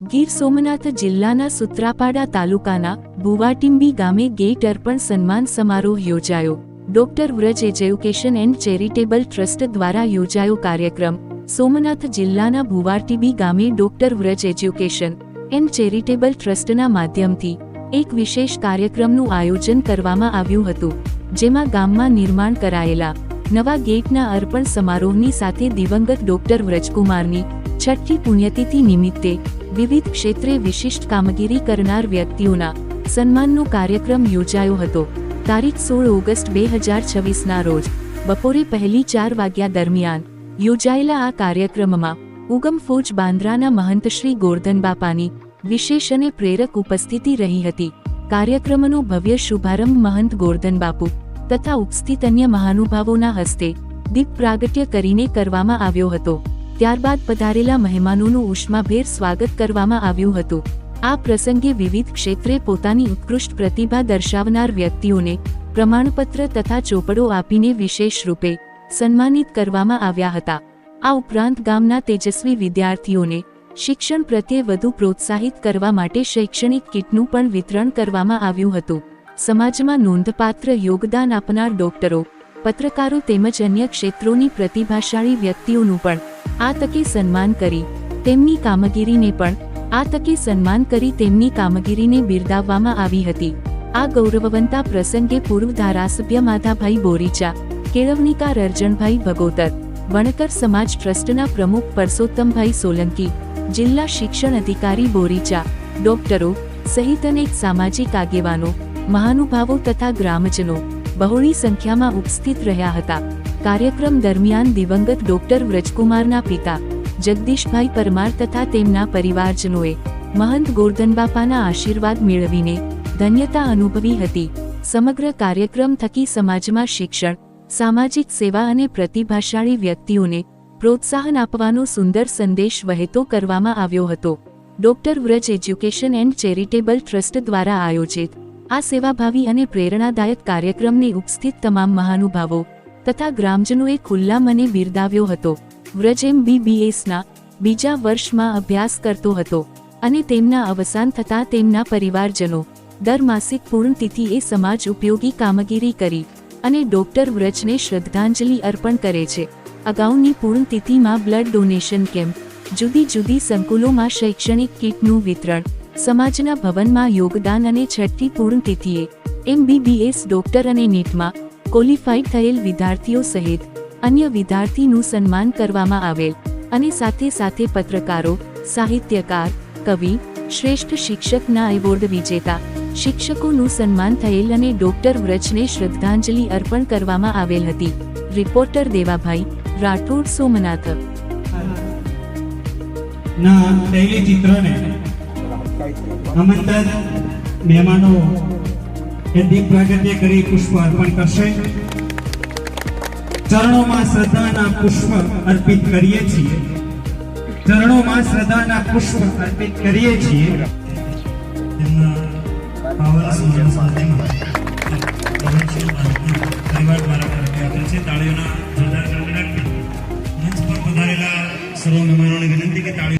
ગીર સોમનાથ જિલ્લાના સુત્રાપાડા તાલુકાના ભુવાટીંબી ગામે ગેટ અર્પણ સન્માન સમારોહ યોજાયો। Doctor Vraj education and charitable trust દ્વારા યોજાયો કાર્યક્રમ। સોમનાથ જિલ્લાના ભુવાટીંબી ગામે doctor Vraj education and charitable ટ્રસ્ટના માધ્યમથી એક વિશેષ કાર્યક્રમનું આયોજન કરવામાં આવ્યું હતું, જેમાં ગામમાં નિર્માણ કરાયેલા નવા ગેટના અર્પણ સમારોહની સાથે દિવંગત ડોક્ટર વ્રજકુમારની છઠ્ઠી પુણ્યતિથિ નિમિત્તે વિવિધ ક્ષેત્રે વિશિષ્ટ કામગીરી કરનાર વ્યક્તિઓના સન્માનનો કાર્યક્રમ યોજાયો હતો। તારીખ 16 ઓગસ્ટ 2026ના રોજ બપોરે 1:04 વાગ્યા દરમિયાન યોજાયેલા આ કાર્યક્રમમાં ઉગમ ફોજ બાંદ્રાના મહંત શ્રી ગોરધન બાપાની વિશેષ અને પ્રેરક ઉપસ્થિતિ રહી હતી। કાર્યક્રમનો ભવ્ય શુભારંભ મહંત ગોરધન બાપુ તથા ઉપસ્થિત અન્ય મહાનુભાવોના હસ્તે દીપ પ્રાગટ્ય કરીને કરવામાં આવ્યો હતો। ત્યારબાદ પધારેલા મહેમાનોનું ઉષ્માભેર સ્વાગત કરવામાં આવ્યું હતું। આ પ્રસંગે વિવિધ ક્ષેત્રે પોતાની ઉત્કૃષ્ટ પ્રતિભા દર્શાવનાર વ્યક્તિઓને પ્રમાણપત્ર તથા ચોપડો આપીને વિશેષ રૂપે સન્માનિત કરવામાં આવ્યા હતા। આ ઉપરાંત ગામના તેજસ્વી વિદ્યાર્થીઓને શિક્ષણ પ્રત્યે વધુ પ્રોત્સાહિત કરવા માટે શૈક્ષણિક કિટનું પણ વિતરણ કરવામાં આવ્યું હતું। સમાજમાં નોંધપાત્ર યોગદાન આપનાર ડોક્ટરો, પત્રકારો તેમજ અન્ય ક્ષેત્રોની પ્રતિભાશાળી વ્યક્તિઓનું પણ આ તકે સન્માન કરી તેમની કામગીરીને બિરદાવવામાં આવી હતી। આ ગૌરવવંતા પ્રસંગે પૂર્વ ધારાસભ્ય માધાભાઈ બોરીચા, કેળવણીકાર અર્જણભાઈ ભગોતર, વણકર સમાજ ટ્રસ્ટના પ્રમુખ પરસોત્તમભાઈ સોલંકી, જિલ્લા શિક્ષણ અધિકારી બોરીચા, ડોક્ટરો સહિત અનેક સામાજિક આગેવાનો, મહાનુભાવો તથા ગ્રામજનો બહોળી સંખ્યામાં ઉપસ્થિત રહ્યા હતા। કાર્યક્રમ દરમિયાન દિવંગત ડોક્ટર વ્રજકુમારના પિતા જગદીશભાઈ પરમાર તથા તેમના પરિવારજનોએ મહંત ગોરધનબાપાના આશીર્વાદ મેળવીને ધન્યતા અનુભવી હતી। સમગ્ર કાર્યક્રમ થકી સમાજમાં શિક્ષણ, સામાજિક સેવા અને પ્રતિભાશાળી વ્યક્તિઓને પ્રોત્સાહન આપવાનો સુંદર સંદેશ વહેતો કરવામાં આવ્યો હતો। Doctor Vraj education and charitable trust દ્વારા આયોજિત આ સેવાભાવી અને પ્રેરણાદાયક કાર્યક્રમને ઉપસ્થિત તમામ મહાનુભાવો તથા ગ્રામજનોએ ખુલ્લા મને બિરદાવ્યો હતો। વ્રજ MBBSના બીજા વર્ષમાં અભ્યાસ કરતો હતો અને તેમના અવસાન થતાં તેમના પરિવારજનો દર માસિક પૂર્ણતિથિએ સમાજ ઉપયોગી કામગીરી કરી અને ડોક્ટર વ્રજને શ્રદ્ધાંજલિ અર્પણ કરે છે। અગાઉની પૂર્ણતિથિમાં બ્લડ ડોનેશન કેમ્પ, જુદી જુદી સંકુલોમાં શૈક્ષણિક કીટનું વિતરણ, સમાજના ભવનમાં યોગદાન અને છઠ્ઠી પૂર્ણતિથિએ MBBS ડોક્ટર અને નીટમાં ક્વોલિફાઈડ થયેલ વિદ્યાર્થીઓ સહિત અન્ય વિદ્યાર્થીનું સન્માન કરવામાં આવેલ અને સાથે સાથે પત્રકારો, સાહિત્યકાર, કવિ, શ્રેષ્ઠ શિક્ષકના એવોર્ડ વિજેતા શિક્ષકોનું સન્માન થયેલ અને ડોક્ટર વ્રજને શ્રદ્ધાંજલિ અર્પણ કરવામાં આવેલ હતી। રિપોર્ટર દેવાભાઈ રાઠોડ, સોમનાથ। ના તૈલચિત્રને આમંત્રિત મહેમાનો દીપ પ્રાગટ્ય કરી પુષ્પ અર્પણ કરશે। ચરણોમાં શ્રદ્ધાના પુષ્પ અર્પિત કરીએ છીએ। પરિવાર દ્વારા તાળીઓના જોરદાર ગણગણાટથી મંચ પર પધારેલા સર્વ મહેમાનોને વિનંતી કે તાળી